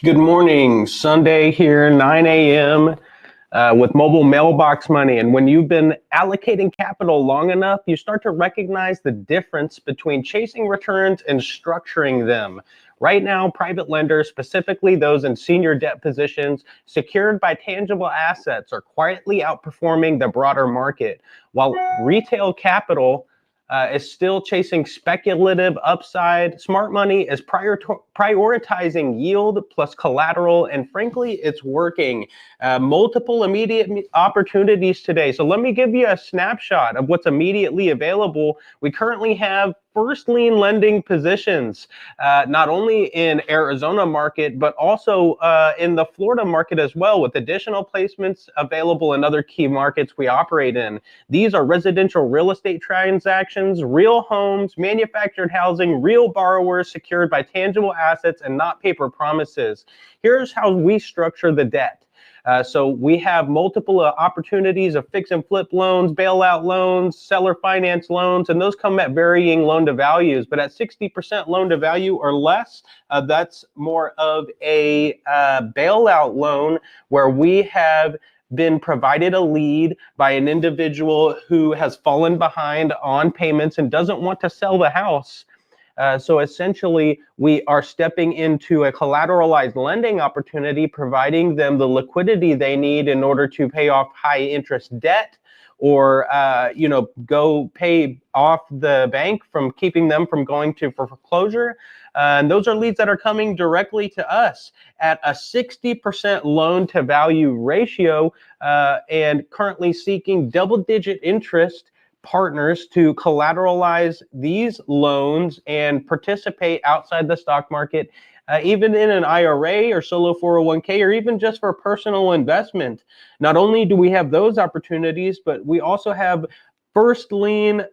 Good morning. Sunday here, 9 a.m. With mobile mailbox money. And when you've been allocating capital long enough, you start to recognize the difference between chasing returns and structuring them. Right now, private lenders, specifically those in senior debt positions secured by tangible assets, are quietly outperforming the broader market, while retail capital is still chasing speculative upside. Smart money is prioritizing yield plus collateral, and frankly, it's working. Multiple immediate opportunities today. So let me give you a snapshot of what's immediately available. We currently have first lien lending positions, not only in Arizona market, but also in the Florida market as well, with additional placements available in other key markets we operate in. These are residential real estate transactions, real homes, manufactured housing, real borrowers secured by tangible assets and not paper promises. Here's how we structure the debt. So we have multiple opportunities of fix and flip loans, bailout loans, seller finance loans, and those come at varying loan to values. But at 60% loan to value or less, that's more of a bailout loan where we have been provided a lead by an individual who has fallen behind on payments and doesn't want to sell the house. So essentially, we are stepping into a collateralized lending opportunity, providing them the liquidity they need in order to pay off high interest debt, or go pay off the bank from keeping them from going to foreclosure. And those are leads that are coming directly to us at a 60% loan to value ratio, and currently seeking double-digit interest partners to collateralize these loans and participate outside the stock market, even in an IRA or solo 401k, or even just for personal investment. Not only do we have those opportunities, but we also have first lien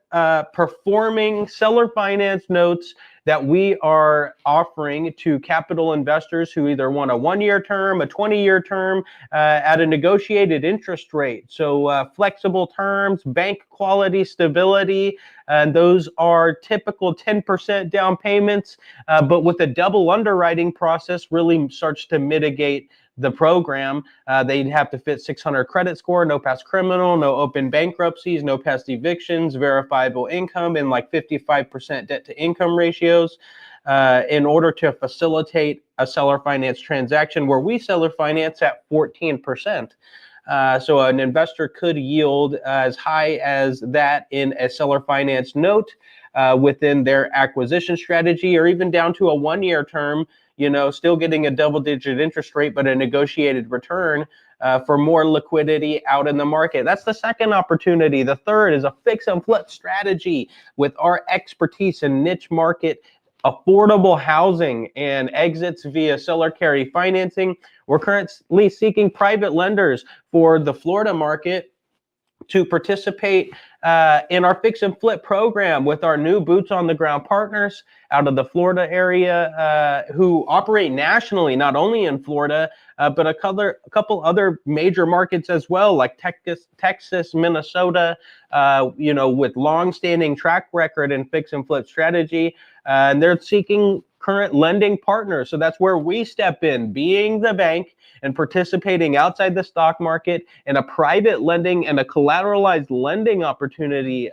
performing seller finance notes that we are offering to capital investors who either want a 1-year term, a 20-year term, at a negotiated interest rate. So flexible terms, bank quality, stability, and those are typical 10% down payments, but with a double underwriting process really starts to mitigate the program. They'd have to fit 600 credit score, no past criminal, no open bankruptcies, no past evictions, verifiable income, and like 55% debt to income ratios, in order to facilitate a seller finance transaction where we seller finance at 14%. So an investor could yield as high as that in a seller finance note within their acquisition strategy, or even down to a 1-year term, still getting a double-digit interest rate, but a negotiated return for more liquidity out in the market. That's the second opportunity. The third is a fix and flip strategy with our expertise in niche market, affordable housing, and exits via seller carry financing. We're currently seeking private lenders for the Florida market to participate in our fix and flip program with our new boots on the ground partners out of the Florida area, who operate nationally, not only in Florida, but a couple other major markets as well, like Texas, Minnesota, with long-standing track record in fix and flip strategy. And they're seeking current lending partners. So that's where we step in, being the bank and participating outside the stock market in a private lending and a collateralized lending opportunity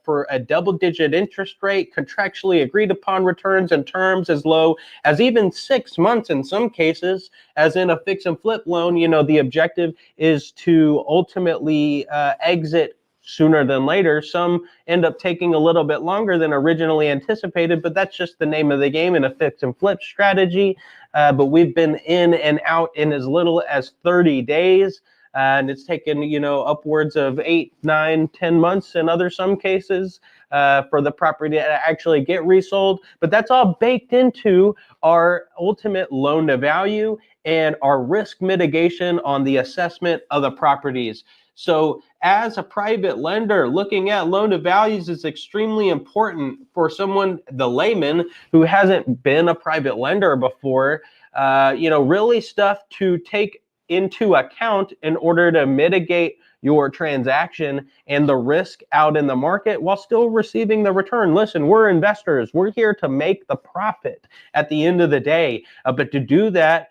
for a double-digit interest rate, contractually agreed upon returns and terms as low as even 6 months in some cases. As in a fix and flip loan, the objective is to ultimately exit sooner than later. Some end up taking a little bit longer than originally anticipated, but that's just the name of the game in a fix and flip strategy. But we've been in and out in as little as 30 days. And it's taken, upwards of 8, 9, 10 months in some cases for the property to actually get resold. But that's all baked into our ultimate loan to value and our risk mitigation on the assessment of the properties. So as a private lender, looking at loan to values is extremely important for someone, the layman, who hasn't been a private lender before. Really stuff to take into account in order to mitigate your transaction and the risk out in the market while still receiving the return. Listen, we're investors. We're here to make the profit at the end of the day. But to do that,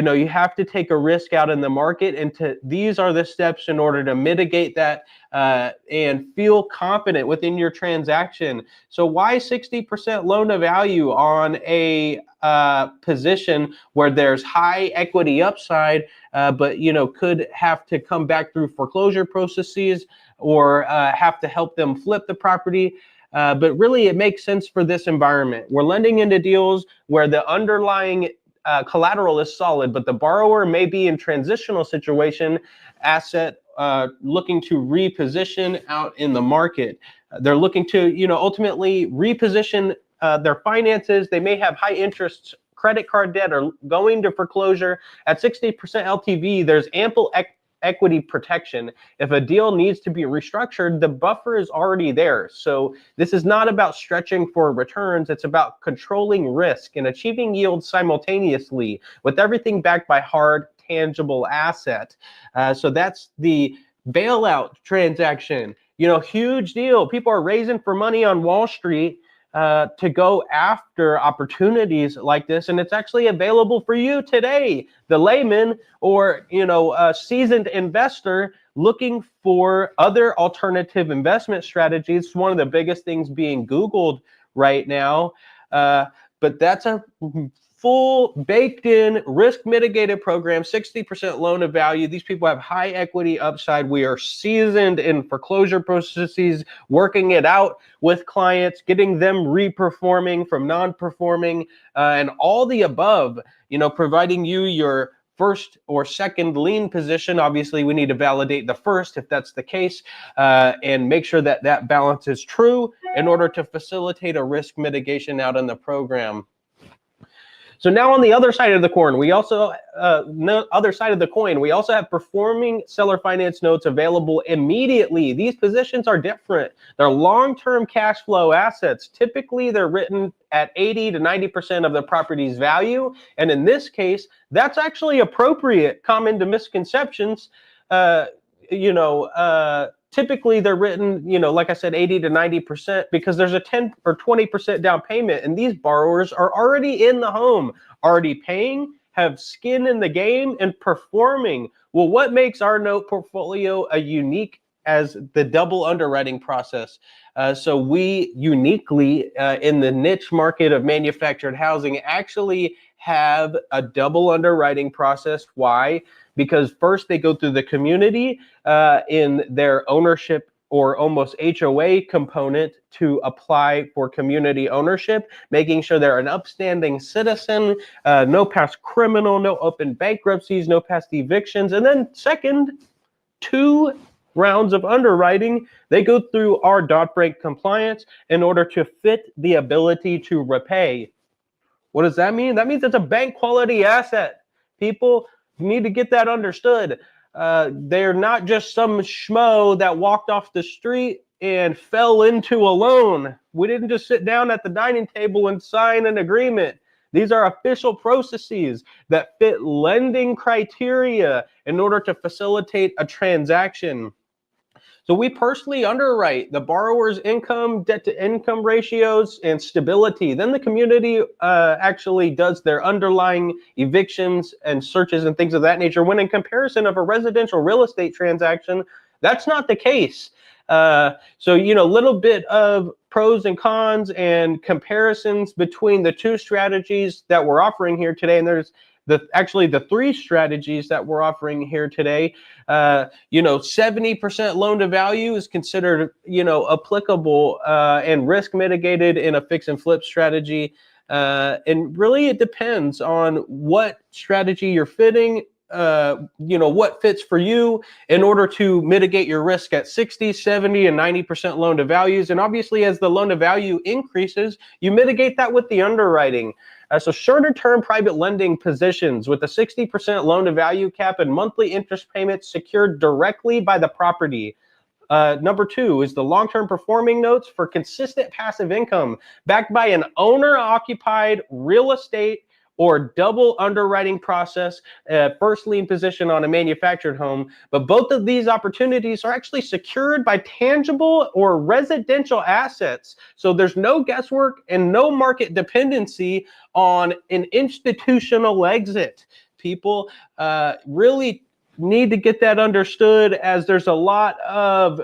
you have to take a risk out in the market, and these are the steps in order to mitigate that and feel confident within your transaction. So why 60% loan to value on a position where there's high equity upside, but could have to come back through foreclosure processes or have to help them flip the property? But really, it makes sense for this environment. We're lending into deals where the underlying collateral is solid, but the borrower may be in transitional situation, asset looking to reposition out in the market. They're looking to, ultimately reposition their finances. They may have high interest credit card debt or going to foreclosure. At 60% LTV, there's ample equity protection. If a deal needs to be restructured, the buffer is already there. So this is not about stretching for returns. It's about controlling risk and achieving yield simultaneously with everything backed by hard, tangible asset. So that's the bailout transaction. Huge deal. People are raising for money on Wall Street to go after opportunities like this, and it's actually available for you today, the layman or a seasoned investor looking for other alternative investment strategies. One of the biggest things being Googled right now, but that's a full baked in risk mitigated program, 60% loan to value. These people have high equity upside. We are seasoned in foreclosure processes, working it out with clients, getting them reperforming from non-performing, and all the above, providing you your first or second lien position. Obviously, we need to validate the first if that's the case, and make sure that that balance is true in order to facilitate a risk mitigation out in the program. So now on the other side of the coin, we also have performing seller finance notes available immediately. These positions are different. They're long-term cash flow assets. Typically, they're written at 80 to 90% of the property's value. And in this case, that's actually appropriate. Common to misconceptions, typically they're written, like I said, 80 to 90% because there's a 10 or 20% down payment. And these borrowers are already in the home, already paying, have skin in the game, and performing. Well, what makes our note portfolio a unique as the double underwriting process? So we uniquely, in the niche market of manufactured housing, actually have a double underwriting process. Why? Because first they go through the community in their ownership or almost HOA component to apply for community ownership, making sure they're an upstanding citizen, no past criminal, no open bankruptcies, no past evictions. And then second, 2 rounds of underwriting, they go through our Dodd-Frank compliance in order to fit the ability to repay. What does that mean? That means it's a bank quality asset. People need to get that understood. They're not just some schmo that walked off the street and fell into a loan. We didn't just sit down at the dining table and sign an agreement. These are official processes that fit lending criteria in order to facilitate a transaction. So we personally underwrite the borrower's income, debt-to-income ratios, and stability. Then the community actually does their underlying evictions and searches and things of that nature. When in comparison of a residential real estate transaction, that's not the case. So, little bit of pros and cons and comparisons between the 2 strategies that we're offering here today. And there's the 3 strategies that we're offering here today. 70% loan to value is considered, applicable and risk mitigated in a fix and flip strategy. And really it depends on what strategy you're fitting, what fits for you in order to mitigate your risk at 60, 70, and 90% loan to values. And obviously as the loan to value increases, you mitigate that with the underwriting. So shorter term private lending positions with a 60% loan to value cap and monthly interest payments secured directly by the property. Number 2 is the long-term performing notes for consistent passive income backed by an owner-occupied real estate or double underwriting process, first lien position on a manufactured home. But both of these opportunities are actually secured by tangible or residential assets. So there's no guesswork and no market dependency on an institutional exit. people really need to get that understood, as there's a lot of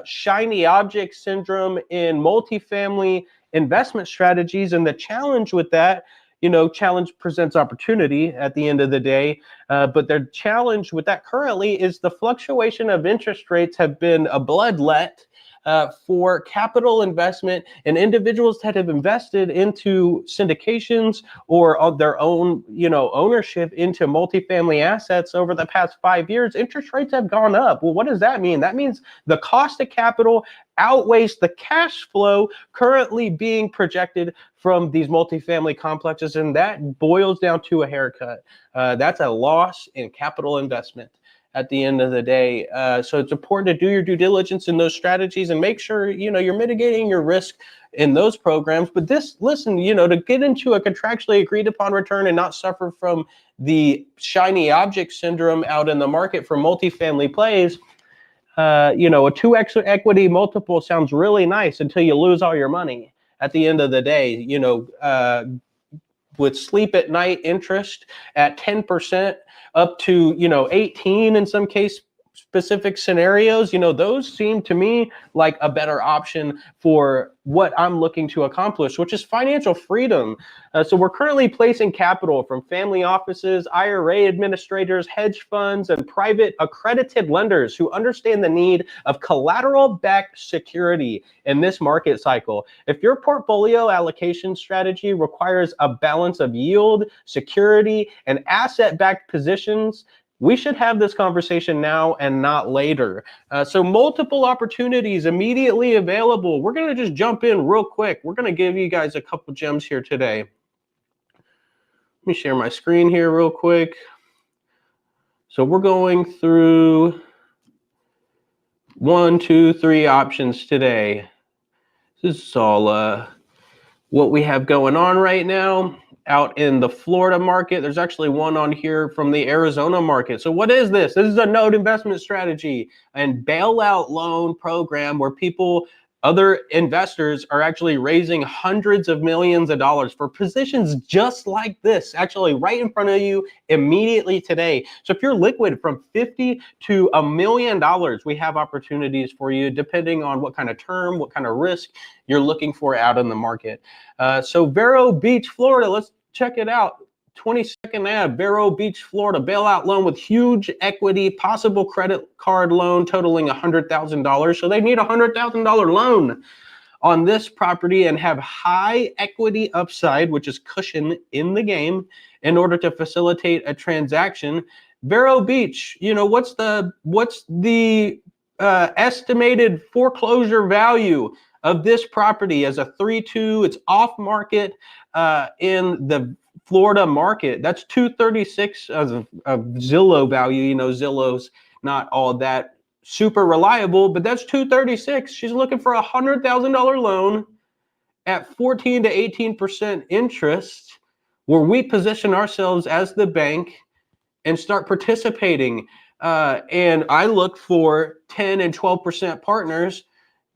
shiny object syndrome in multifamily investment strategies. And the challenge with that, challenge presents opportunity at the end of the day. But the challenge with that currently is the fluctuation of interest rates have been a bloodlet for capital investment and individuals that have invested into syndications or of their own, ownership into multifamily assets over the past 5 years. Interest rates have gone up. Well, what does that mean? That means the cost of capital outweighs the cash flow currently being projected from these multifamily complexes, and that boils down to a haircut. That's a loss in capital investment at the end of the day. So it's important to do your due diligence in those strategies and make sure, you're mitigating your risk in those programs. But listen, to get into a contractually agreed upon return and not suffer from the shiny object syndrome out in the market for multifamily plays, a 2x equity multiple sounds really nice until you lose all your money at the end of the day. With sleep at night interest at 10% up to 18 in some case specific scenarios, those seem to me like a better option for what I'm looking to accomplish, which is financial freedom. So we're currently placing capital from family offices, IRA administrators, hedge funds, and private accredited lenders who understand the need of collateral-backed security in this market cycle. If your portfolio allocation strategy requires a balance of yield, security, and asset-backed positions, we should have this conversation now and not later. So multiple opportunities immediately available. We're going to just jump in real quick. We're going to give you guys a couple gems here today. Let me share my screen here real quick. So we're going through 1, 2, 3 options today. This is all what we have going on right now. Out in the Florida market, there's actually one on here from the Arizona market. So what is this? This is a note investment strategy and bailout loan program where other investors are actually raising hundreds of millions of dollars for positions just like this, actually right in front of you immediately today. So if you're liquid from $50 to $1 million, we have opportunities for you depending on what kind of term, what kind of risk you're looking for out in the market. So Vero Beach, Florida, let's check it out. 22nd Ave, Vero Beach, Florida, bailout loan with huge equity, possible credit card loan totaling $100,000. So they need a $100,000 loan on this property and have high equity upside, which is cushion in the game, in order to facilitate a transaction. Vero Beach, what's the estimated foreclosure value of this property as a 3-2? It's off market in the Florida market. That's 236 of Zillow value. Zillow's not all that super reliable, but that's 236. She's looking for a $100,000 loan at 14 to 18% interest, where we position ourselves as the bank and start participating. And I look for 10 and 12% partners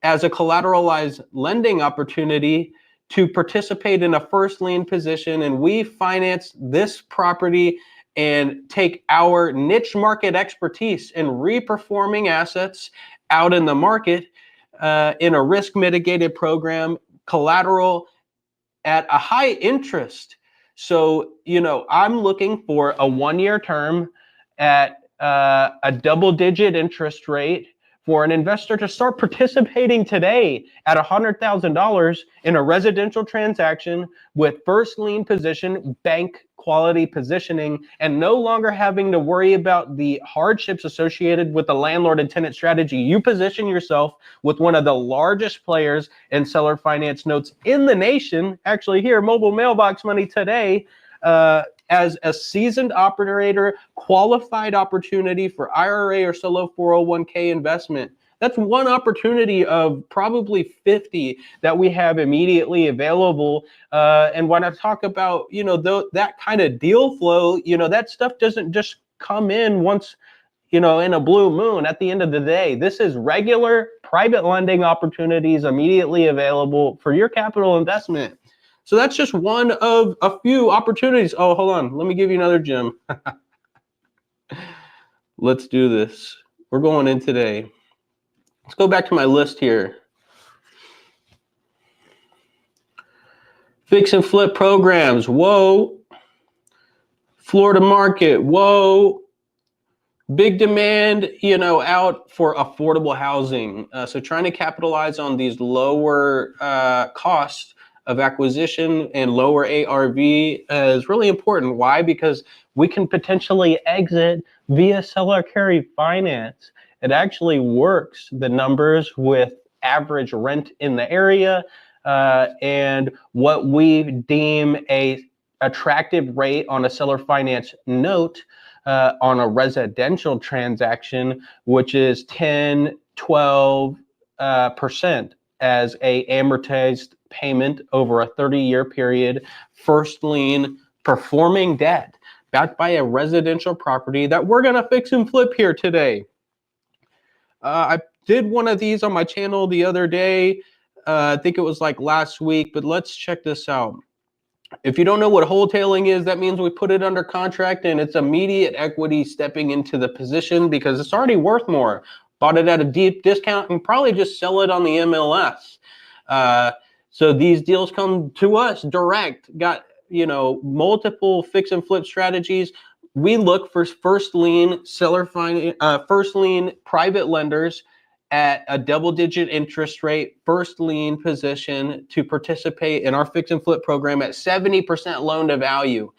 as a collateralized lending opportunity to participate in a first lien position, and we finance this property and take our niche market expertise in reperforming assets out in the market in a risk mitigated program, collateral at a high interest. So, I'm looking for a 1-year term at a double-digit interest rate for an investor to start participating today at $100,000 in a residential transaction with first lien position, bank quality positioning, and no longer having to worry about the hardships associated with the landlord and tenant strategy. You position yourself with one of the largest players in seller finance notes in the nation, actually here, Mobile Mailbox Money today, as a seasoned operator, qualified opportunity for IRA or solo 401k investment. That's one opportunity of probably 50 that we have immediately available. And when I talk about, that kind of deal flow, that stuff doesn't just come in once, in a blue moon. At the end of the day, this is regular private lending opportunities immediately available for your capital investment. So that's just one of a few opportunities. Oh, hold on. Let me give you another gem. Let's do this. We're going in today. Let's go back to my list here. Fix and flip programs. Whoa. Florida market. Whoa. Big demand, out for affordable housing. So trying to capitalize on these lower costs of acquisition and lower ARV is really important. Why? Because we can potentially exit via seller carry finance. It actually works the numbers with average rent in the area and what we deem a attractive rate on a seller finance note on a residential transaction, which is 10, 12% as a amortized payment over a 30-year period, first lien performing debt backed by a residential property that we're going to fix and flip here today. I did one of these on my channel the other day. I think it was like last week, but let's check this out. If you don't know what wholetailing is, that means we put it under contract and it's immediate equity stepping into the position because it's already worth more. Bought it at a deep discount and probably just sell it on the MLS. So these deals come to us direct, got, multiple fix and flip strategies. We look for first lien first lien private lenders at a double-digit interest rate, first lien position to participate in our fix and flip program at 70% loan to value.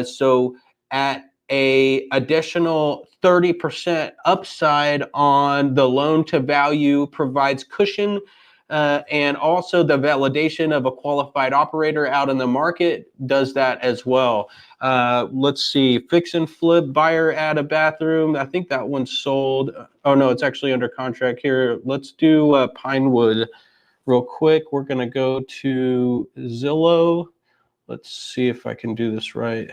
So at a additional 30% upside on the loan to value provides cushion and also the validation of a qualified operator out in the market does that as well. Let's see, fix and flip buyer add a bathroom. I think that one's sold. Oh no, it's actually under contract here. Let's do Pinewood real quick. We're gonna go to Zillow. Let's see if I can do this right.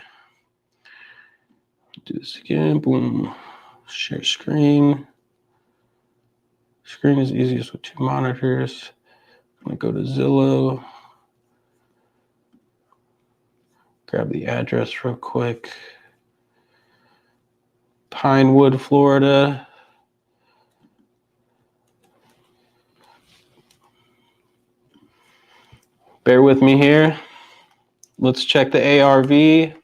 Do this again, boom, share screen. Screen is easiest with two monitors. I'm gonna go to Zillow. Grab the address real quick. Pinewood, Florida. Bear with me here. Let's check the ARV.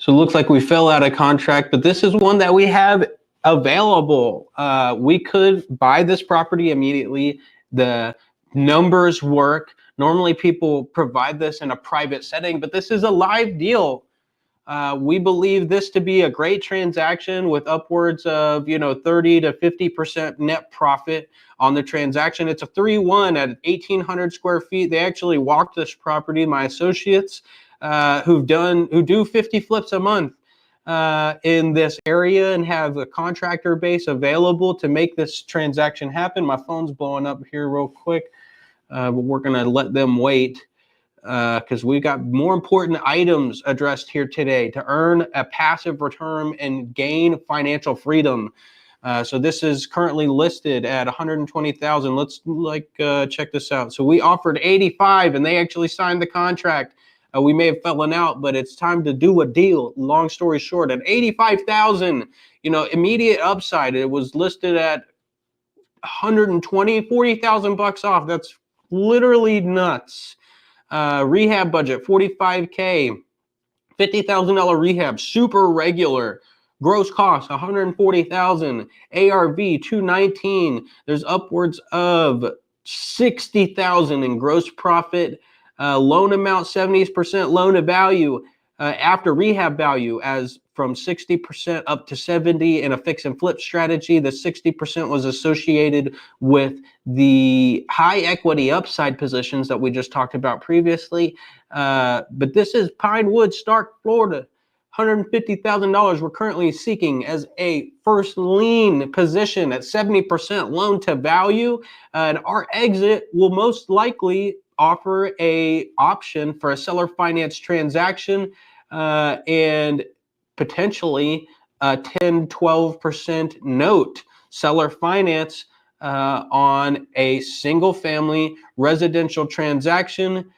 So it looks like we fell out of contract, but this is one that we have available. We could buy this property immediately. The numbers work. Normally people provide this in a private setting, but this is a live deal. We believe this to be a great transaction with upwards of 30 to 50% net profit on the transaction. It's a 3-1 at 1,800 square feet. They actually walked this property, my associates, who do 50 flips a month in this area and have a contractor base available to make this transaction happen. My phone's blowing up here real quick, but we're gonna let them wait because we've got more important items addressed here today to earn a passive return and gain financial freedom. So this is currently listed at 120,000. Let's check this out. So we offered 85 and they actually signed the contract. We may have fallen out, but it's time to do a deal. Long story short, at 85,000, immediate upside. It was listed at 120, 40,000 bucks off. That's literally nuts. Rehab budget, 45K, $50,000 rehab, super regular. Gross cost, 140,000. ARV, 219. There's upwards of 60,000 in gross profit. Loan amount, 70% loan to value after rehab value, as from 60% up to 70 in a fix and flip strategy. The 60% was associated with the high equity upside positions that we just talked about previously. But this is Pinewood, Stark, Florida. $150,000 we're currently seeking as a first lien position at 70% loan to value. And our exit will most likely offer a option for a seller finance transaction and potentially a 10-12% note. seller finance on a single family residential transaction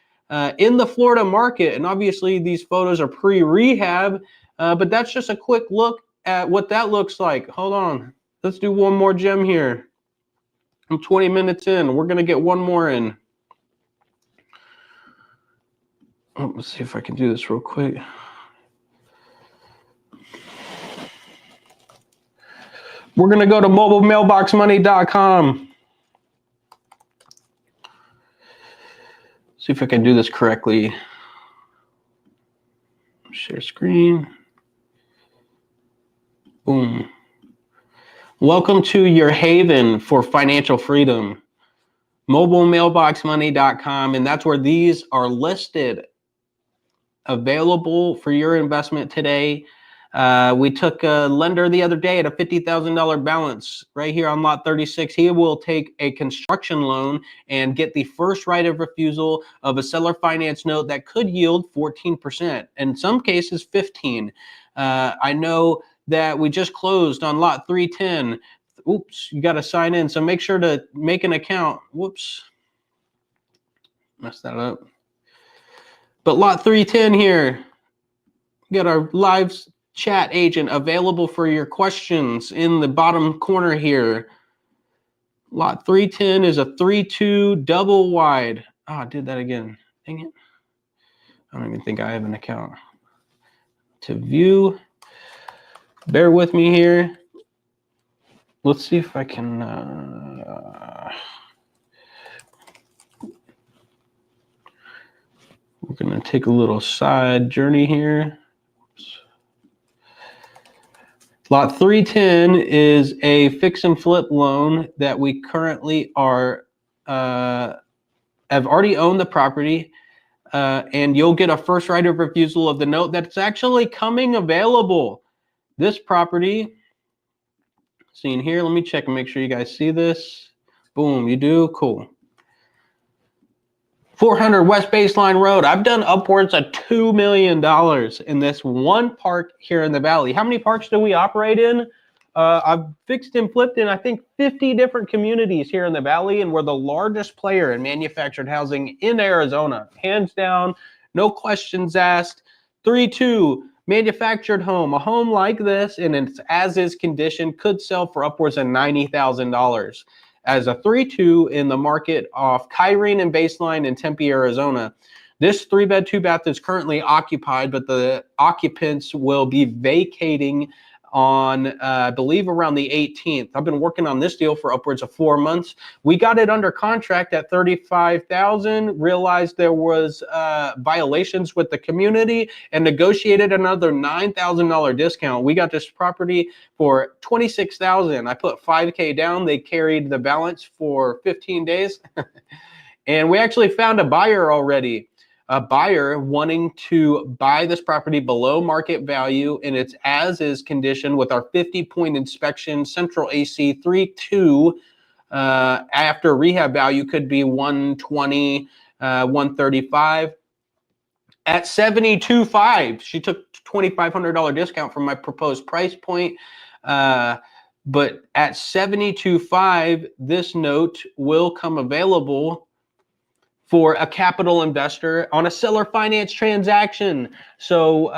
in the Florida market. And obviously these photos are pre-rehab, but that's just a quick look at what that looks like. Hold on, let's do one more gem here. I'm 20 minutes in. We're gonna get one more in. Oh, let's see if I can do this real quick. We're gonna go to mobilemailboxmoney.com. See if I can do this correctly. Share screen. Boom. Welcome to your haven for financial freedom. Mobilemailboxmoney.com, and that's where these are listed, available for your investment today. We took a lender the other day at a $50,000 balance right here on lot 36. He will take a construction loan and get the first right of refusal of a seller finance note that could yield 14%, in some cases 15. I know that we just closed on lot 310. Oops, you got to sign in, so make sure to make an account. Whoops, messed that up. But lot 310 here, we got our live chat agent available for your questions in the bottom corner here. Lot 310 is a 3-2 double wide. Oh, I did that again. Dang it. I don't even think I have an account. To view, bear with me here. Let's see if I can. We're going to take a little side journey here. Lot 310 is a fix and flip loan that we currently are have already owned the property, and you'll get a first right of refusal of the note that's actually coming available. This property, seen here, let me check and make sure you guys see this. Boom, you do? Cool. 400 West Baseline Road. I've done upwards of $2 million in this one park here in the Valley. How many parks do we operate in? I've fixed and flipped in, I think, 50 different communities here in the Valley, and we're the largest player in manufactured housing in Arizona. Hands down, no questions asked. 3-2, manufactured home. A home like this in its as-is condition could sell for upwards of $90,000. As a 3-2 in the market off Kyrene and Baseline in Tempe, Arizona. This 3-bed, 2-bath is currently occupied, but the occupants will be vacating on, I believe, around the 18th. I've been working on this deal for upwards of 4 months. We got it under contract at $35,000, realized there was violations with the community, and negotiated another $9,000 discount. We got this property for $26,000. I put $5K down. They carried the balance for 15 days. And we actually found a buyer already. A buyer wanting to buy this property below market value in its as-is condition with our 50-point inspection, central AC 3-2. After rehab value could be 120, 135. At $72,500, she took $2,500 discount from my proposed price point. But at $72,500, this note will come available for a capital investor on a seller finance transaction. So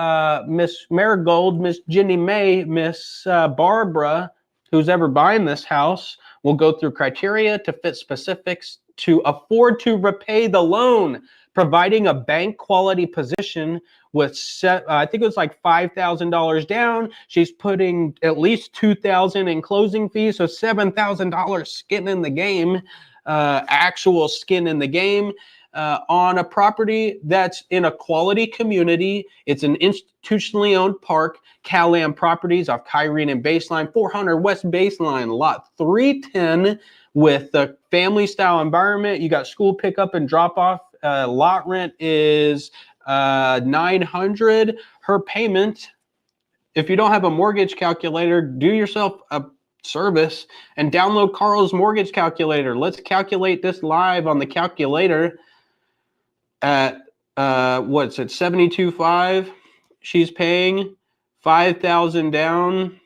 Miss Marigold, Miss Jenny May, Miss Barbara, who's ever buying this house, will go through criteria to fit specifics to afford to repay the loan, providing a bank quality position with I think it was like $5,000 down. She's putting at least $2,000 in closing fees, so $7,000 skin in the game. Actual skin in the game on a property that's in a quality community. It's an institutionally owned park, Cal-Am Properties off Kyrene and Baseline, 400 West Baseline, lot 310, with the family style environment. You got school pickup and drop off. Lot rent is $900. Her payment, if you don't have a mortgage calculator, do yourself a service and download Carl's mortgage calculator. Let's calculate this live on the calculator. At what's it, $72,500. She's paying $5,000 down.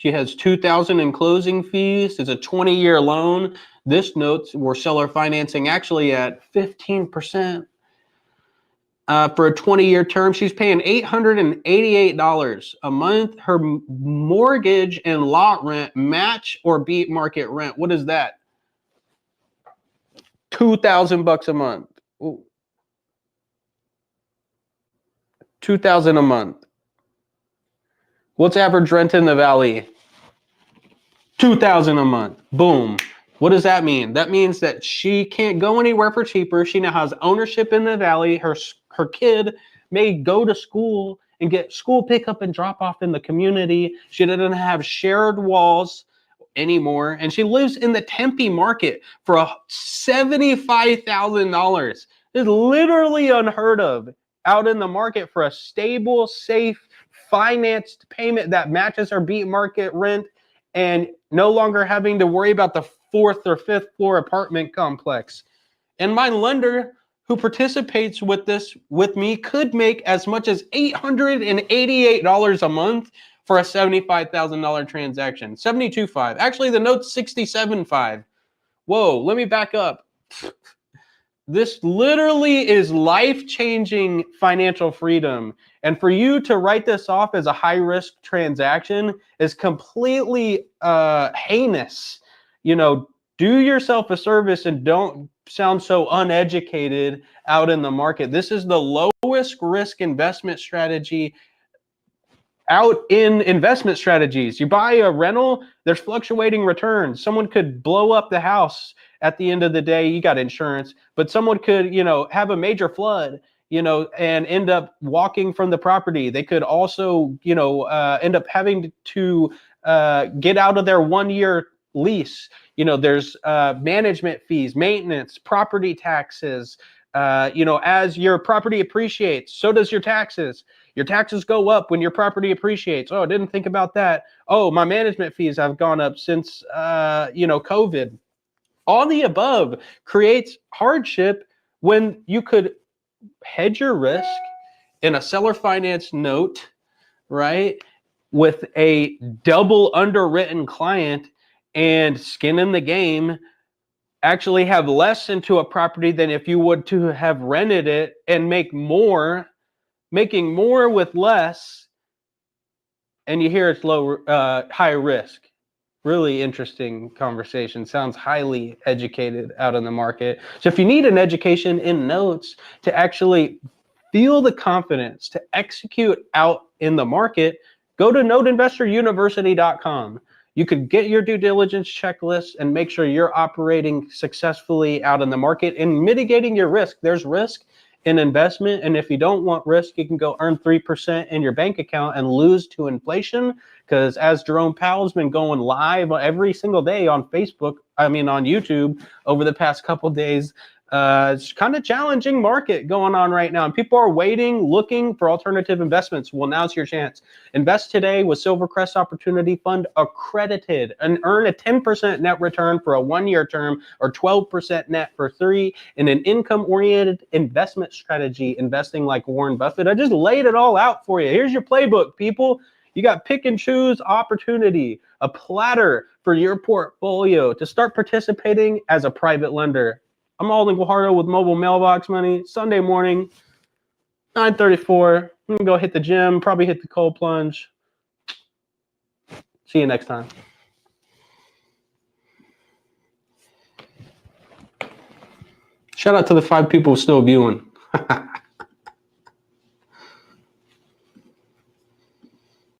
She has $2,000 in closing fees. It's a 20-year loan. This note, we're seller financing actually at 15%. For a 20-year term, she's paying $888 a month. Her mortgage and lot rent match or beat market rent. What is that? $2,000 a month. Ooh. $2,000 a month. What's average rent in the valley? $2,000 a month. Boom. What does that mean? That means that she can't go anywhere for cheaper. She now has ownership in the valley. Her kid may go to school and get school pickup and drop off in the community. She doesn't have shared walls anymore. And she lives in the Tempe market for $75,000. It's literally unheard of out in the market for a stable, safe, financed payment that matches her beat market rent and no longer having to worry about the 4th or 5th floor apartment complex. And my lender who participates with this with me could make as much as $888 a month for a $75,000 transaction. $72,500. Actually, the note's $67,500. Whoa, let me back up. This literally is life-changing financial freedom. And for you to write this off as a high-risk transaction is completely heinous. You know, do yourself a service and don't sound so uneducated out in the market. This is the lowest risk investment strategy out in investment strategies. You buy a rental, there's fluctuating returns. Someone could blow up the house at the end of the day. You got insurance, but someone could, have a major flood, and end up walking from the property. They could also, end up having to get out of their 1-year lease. There's management fees, maintenance, property taxes. As your property appreciates, so does your taxes. Your taxes go up when your property appreciates. Oh, I didn't think about that. Oh, my management fees have gone up since, COVID. All the above creates hardship when you could hedge your risk in a seller finance note, right, with a double underwritten client and skin in the game, actually have less into a property than if you would to have rented it and making more with less. And you hear it's high risk. Really interesting conversation. Sounds highly educated out in the market. So if you need an education in notes to actually feel the confidence to execute out in the market, go to noteinvestoruniversity.com. You could get your due diligence checklist and make sure you're operating successfully out in the market and mitigating your risk. There's risk in investment, and if you don't want risk, you can go earn 3% in your bank account and lose to inflation. Because as Jerome Powell's been going live every single day on YouTube over the past couple of days, it's kind of challenging market going on right now, and people are looking for alternative investments. Well, now's your chance. Invest today with Silvercrest Opportunity Fund accredited and earn a 10% net return for a 1-year term or 12% net for 3 in an income-oriented investment strategy, investing like Warren Buffett. I just laid it all out for you. Here's your playbook, people. You got pick and choose opportunity, a platter for your portfolio to start participating as a private lender. I'm Alden Guajardo with Mobile Mailbox Money. Sunday morning, 9:34. I'm gonna go hit the gym, probably hit the cold plunge. See you next time. Shout out to the 5 people still viewing.